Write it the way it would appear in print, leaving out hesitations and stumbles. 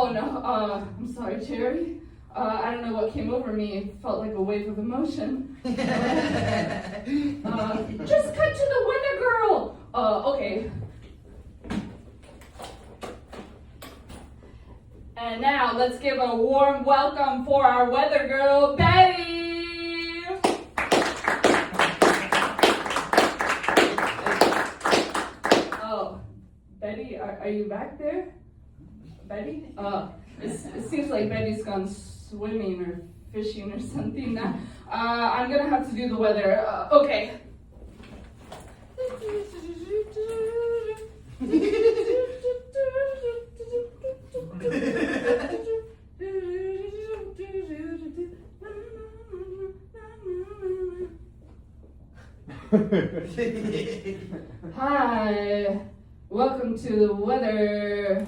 Oh no, I'm sorry, Cherry. I don't know what came over me. It felt like a wave of emotion. Just cut to the weather girl. Okay. And now let's give a warm welcome for our weather girl, Betty. Oh, Betty, are you back there? Betty? It seems like Betty's gone swimming or fishing or something now. I'm gonna have to do the weather. Okay. Hi, welcome to the weather.